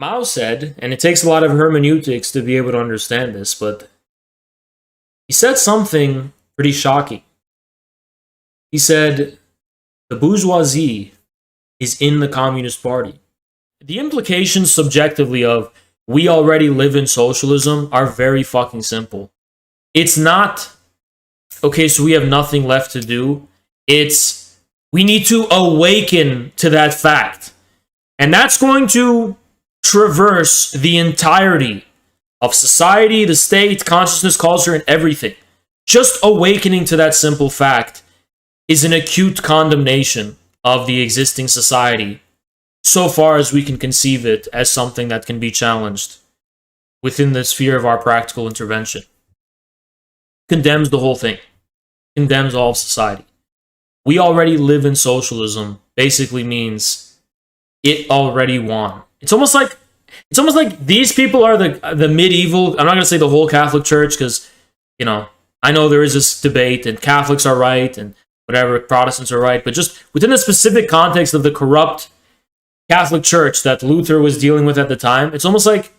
Mao said, and it takes a lot of hermeneutics to be able to understand this, but he said something pretty shocking. He said, the bourgeoisie is in the Communist Party. The implications subjectively of we already live in socialism are very fucking simple. It's not, okay, so we have nothing left to do. It's, we need to awaken to that fact. And that's going to traverse the entirety of society, the state, consciousness, culture, and everything. Just awakening to that simple fact is an acute condemnation of the existing society, so far as we can conceive it as something that can be challenged within the sphere of our practical intervention. Condemns the whole thing. Condemns all of society. We already live in socialism basically means it already won. It's almost like these people are the medieval. I'm not going to say the whole Catholic Church because, you know, I know there is this debate and Catholics are right and whatever, Protestants are right, but just within the specific context of the corrupt Catholic Church that Luther was dealing with at the time, it's almost like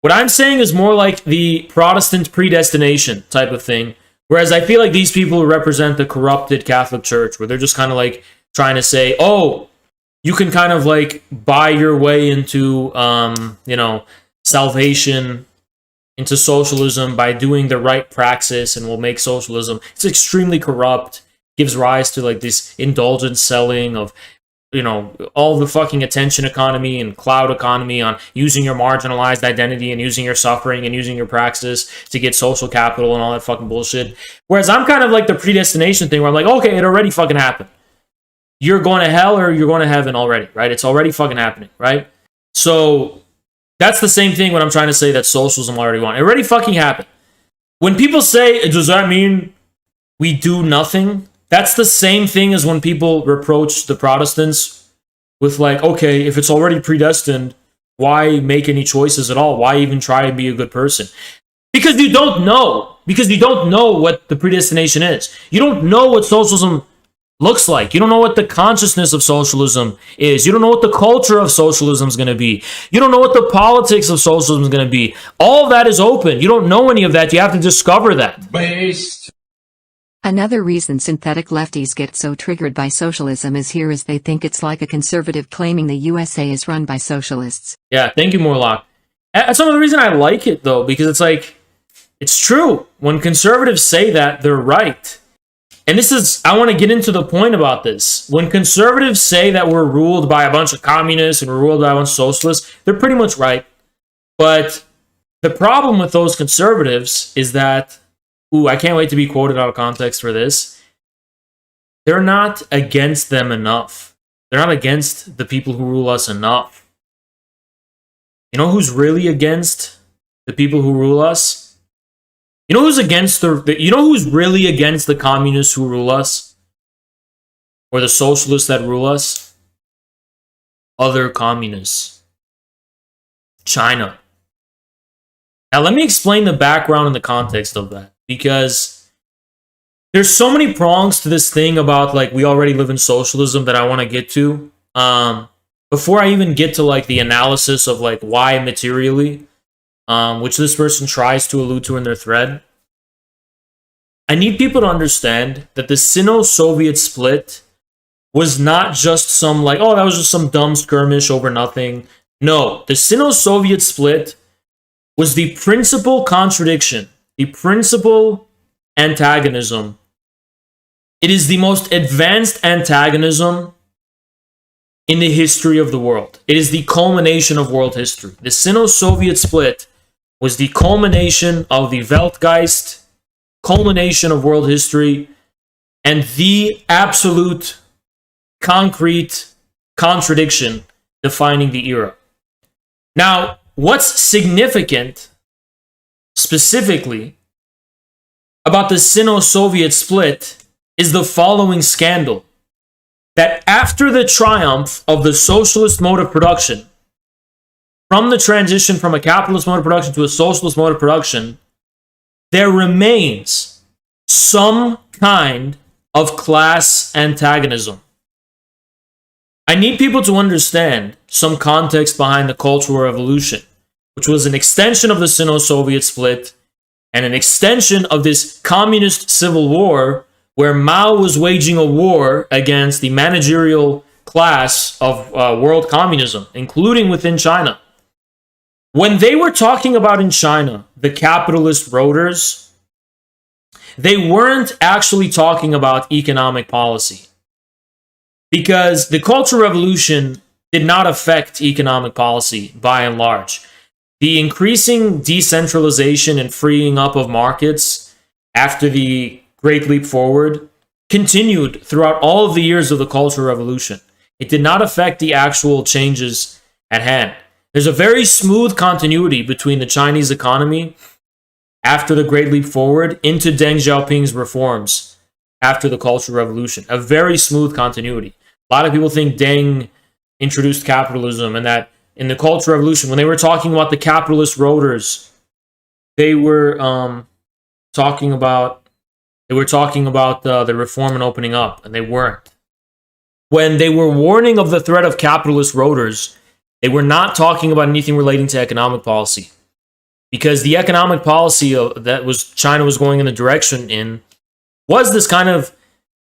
what I'm saying is more like the Protestant predestination type of thing. Whereas I feel like these people represent the corrupted Catholic Church, where they're just kind of like trying to say, oh, you can kind of like buy your way into, salvation, into socialism by doing the right praxis, and will make socialism. It's extremely corrupt, gives rise to like this indulgent selling of, all the fucking attention economy and cloud economy on using your marginalized identity and using your suffering and using your praxis to get social capital and all that fucking bullshit. Whereas I'm kind of like the predestination thing where I'm like, okay, it already fucking happened. You're going to hell or you're going to heaven already, right? It's already fucking happening, right? So that's the same thing when I'm trying to say that socialism already won. It already fucking happened. When people say, does that mean we do nothing? That's the same thing as when people reproach the Protestants with like, okay, if it's already predestined, why make any choices at all? Why even try to be a good person? Because you don't know. Because you don't know what the predestination is. You don't know what socialism looks like. You don't know what the consciousness of socialism is. You don't know what the culture of socialism is going to be. You don't know what the politics of socialism is going to be. All that is open. You don't know any of that. You have to discover that. Based. Another reason synthetic lefties get so triggered by socialism is they think it's like a conservative claiming the USA is run by socialists. Yeah, thank you, Morlock. That's another reason I like it, though, because it's like, it's true. When conservatives say that, they're right. And I want to get into the point about this. When conservatives say that we're ruled by a bunch of communists and we're ruled by a bunch of socialists, they're pretty much right. But the problem with those conservatives is that, I can't wait to be quoted out of context for this. They're not against them enough. They're not against the people who rule us enough. You know who's really against the people who rule us? You know who's against you know who's really against the communists who rule us? Or the socialists that rule us? Other communists. China. Now let me explain the background and the context of that. Because there's so many prongs to this thing about like we already live in socialism that I want to get to. Before I even get to like the analysis of like why materially, which this person tries to allude to in their thread, I need people to understand that the Sino-Soviet split was not just some like, oh, that was just some dumb skirmish over nothing. No, the Sino-Soviet split was the principal contradiction, the principal antagonism. It is the most advanced antagonism in the history of the world. It is the culmination of world history. The Sino-Soviet split was the culmination of the Weltgeist, culmination of world history, and the absolute concrete contradiction defining the era. Now, what's significant specifically about the Sino-Soviet split is the following scandal. That after the triumph of the socialist mode of production, from the transition from a capitalist mode of production to a socialist mode of production, there remains some kind of class antagonism. I need people to understand some context behind the Cultural Revolution, which was an extension of the Sino-Soviet split and an extension of this communist civil war where Mao was waging a war against the managerial class of world communism, including within China. When they were talking about in China, the capitalist roaders, they weren't actually talking about economic policy. Because the Cultural Revolution did not affect economic policy by and large. The increasing decentralization and freeing up of markets after the Great Leap Forward continued throughout all of the years of the Cultural Revolution. It did not affect the actual changes at hand. There's a very smooth continuity between the Chinese economy after the Great Leap Forward into Deng Xiaoping's reforms after the Cultural Revolution. A very smooth continuity. A lot of people think Deng introduced capitalism and that in the Cultural Revolution, when they were talking about the capitalist roaders, they were talking about the reform and opening up, and they weren't. When they were warning of the threat of capitalist roaders, they were not talking about anything relating to economic policy, because the economic policy that China was going in the direction in was this kind of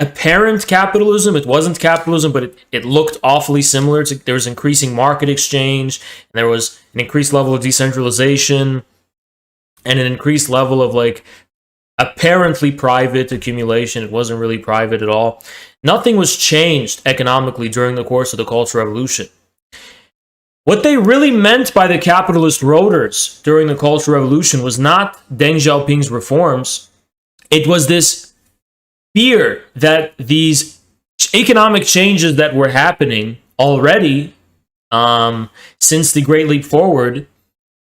apparent capitalism. It wasn't capitalism, but it looked awfully similar. There was increasing market exchange, and there was an increased level of decentralization, and an increased level of like apparently private accumulation. It wasn't really private at all. Nothing was changed economically during the course of the Cultural Revolution. What they really meant by the capitalist roaders during the Cultural Revolution was not Deng Xiaoping's reforms. It was this fear that these economic changes that were happening already since the Great Leap Forward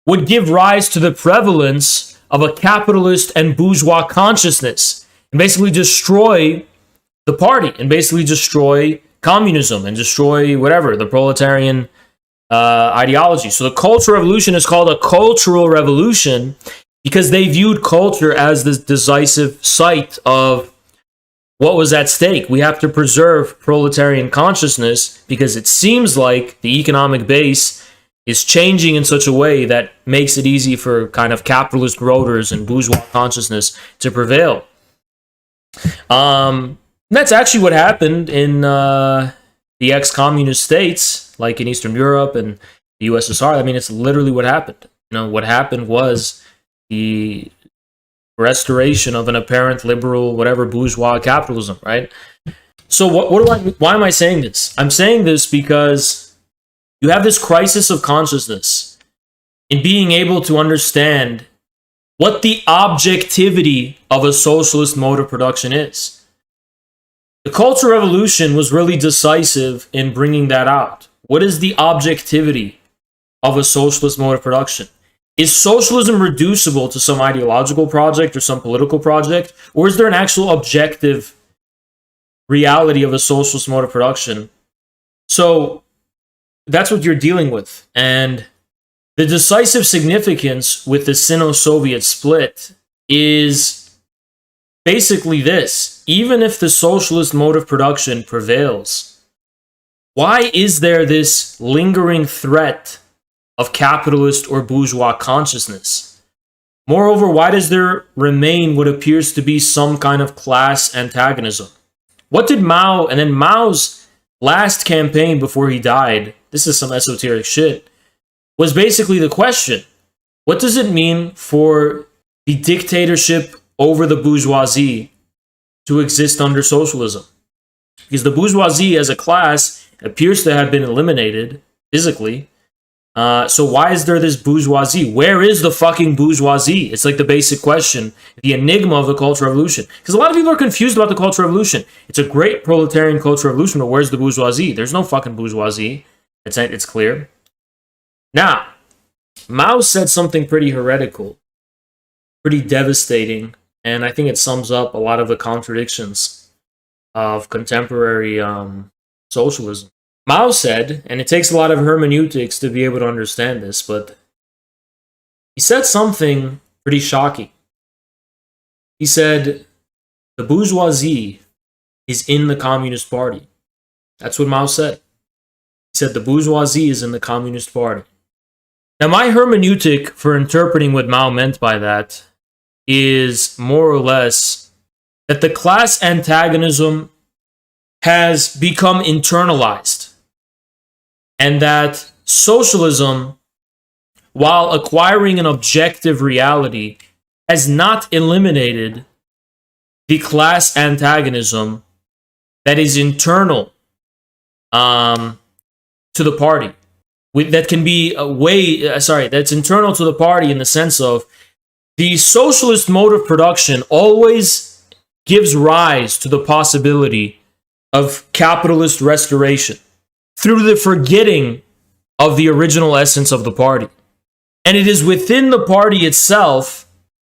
would give rise to the prevalence of a capitalist and bourgeois consciousness and basically destroy the party and basically destroy communism and destroy whatever, the proletarian ideology. So the Cultural Revolution is called a cultural revolution because they viewed culture as this decisive site of what was at stake. We have to preserve proletarian consciousness because it seems like the economic base is changing in such a way that makes it easy for kind of capitalist roaders and bourgeois consciousness to prevail. That's actually what happened in the ex-communist states, like in Eastern Europe and the USSR. I mean, it's literally what happened. You know, what happened was the restoration of an apparent liberal, whatever, bourgeois capitalism, right? So why am I saying this? I'm saying this because you have this crisis of consciousness in being able to understand what the objectivity of a socialist mode of production is. The Cultural Revolution was really decisive in bringing that out. What is the objectivity of a socialist mode of production? Is socialism reducible to some ideological project or some political project? Or is there an actual objective reality of a socialist mode of production? So that's what you're dealing with. And the decisive significance with the Sino-Soviet split is basically this. Even if the socialist mode of production prevails, why is there this lingering threat of capitalist or bourgeois consciousness? Moreover, why does there remain what appears to be some kind of class antagonism? What did Mao, and then Mao's last campaign before he died, this is some esoteric shit, was basically the question, what does it mean for the dictatorship over the bourgeoisie to exist under socialism? Because the bourgeoisie as a class appears to have been eliminated physically. So why is there this bourgeoisie? Where is the fucking bourgeoisie? It's like the basic question, the enigma of the Cultural Revolution. Because a lot of people are confused about the Cultural Revolution. It's a great proletarian cultural revolution, but where's the bourgeoisie? There's no fucking bourgeoisie. It's clear. Now, Mao said something pretty heretical, pretty devastating, and I think it sums up a lot of the contradictions of contemporary socialism. Mao said, and it takes a lot of hermeneutics to be able to understand this, but he said something pretty shocking. He said, the bourgeoisie is in the Communist Party. That's what Mao said. He said the bourgeoisie is in the Communist Party. Now, my hermeneutic for interpreting what Mao meant by that is more or less that the class antagonism has become internalized, and that socialism, while acquiring an objective reality, has not eliminated the class antagonism that is internal to the party. That can be that's internal to the party in the sense of the socialist mode of production always gives rise to the possibility of capitalist restoration through the forgetting of the original essence of the party. And it is within the party itself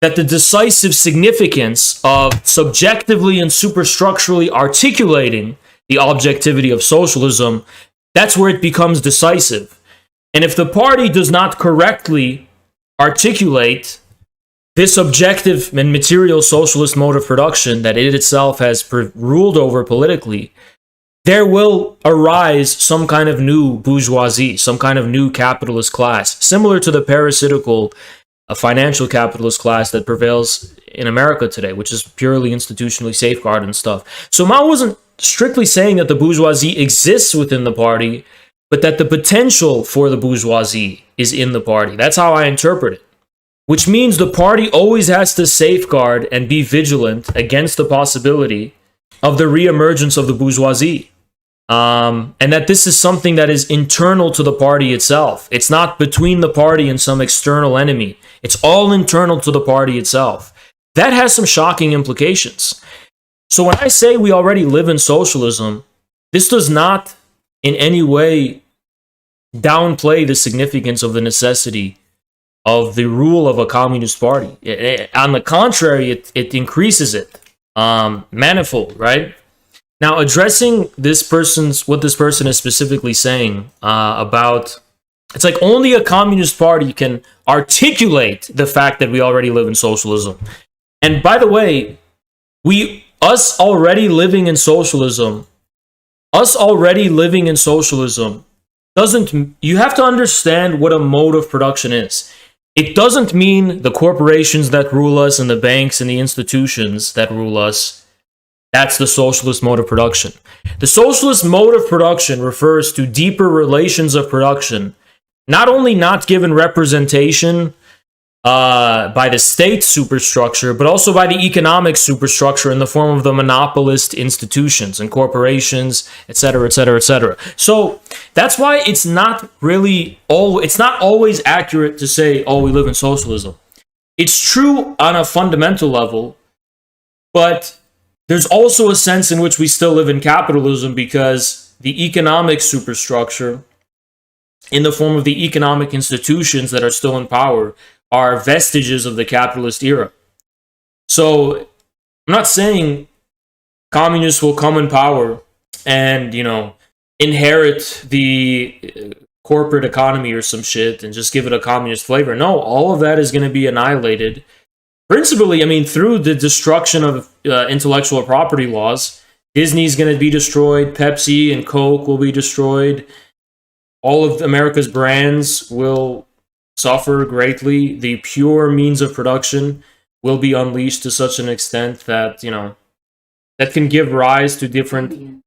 that the decisive significance of subjectively and superstructurally articulating the objectivity of socialism, that's where it becomes decisive. And if the party does not correctly articulate this objective and material socialist mode of production that it itself has ruled over politically, there will arise some kind of new bourgeoisie, some kind of new capitalist class, similar to the parasitical financial capitalist class that prevails in America today, which is purely institutionally safeguarded and stuff. So Mao wasn't strictly saying that the bourgeoisie exists within the party, but that the potential for the bourgeoisie is in the party. That's how I interpret it. Which means the party always has to safeguard and be vigilant against the possibility of the reemergence of the bourgeoisie. And that this is something that is internal to the party itself. It's not between the party and some external enemy. It's all internal to the party itself. That has some shocking implications. So when I say we already live in socialism, this does not in any way downplay the significance of the necessity of the rule of a communist party. On the contrary, it increases it manifold, right? Now, addressing what this person is specifically saying about, it's like only a communist party can articulate the fact that we already live in socialism. And by the way, us already living in socialism, you have to understand what a mode of production is. It doesn't mean the corporations that rule us and the banks and the institutions that rule us. That's the socialist mode of production. The socialist mode of production refers to deeper relations of production, not only not given representation by the state superstructure, but also by the economic superstructure in the form of the monopolist institutions and corporations, etc., etc., etc. So that's why it's not always accurate to say, oh, we live in socialism. It's true on a fundamental level, but there's also a sense in which we still live in capitalism because the economic superstructure, in the form of the economic institutions that are still in power, are vestiges of the capitalist era. So I'm not saying communists will come in power and, inherit the corporate economy or some shit and just give it a communist flavor. No, all of that is going to be annihilated. Principally, through the destruction of intellectual property laws. Disney's going to be destroyed. Pepsi and Coke will be destroyed. All of America's brands will suffer greatly. The pure means of production will be unleashed to such an extent that, that can give rise to different...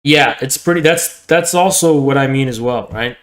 Yeah, it's pretty... That's also what I mean as well, right?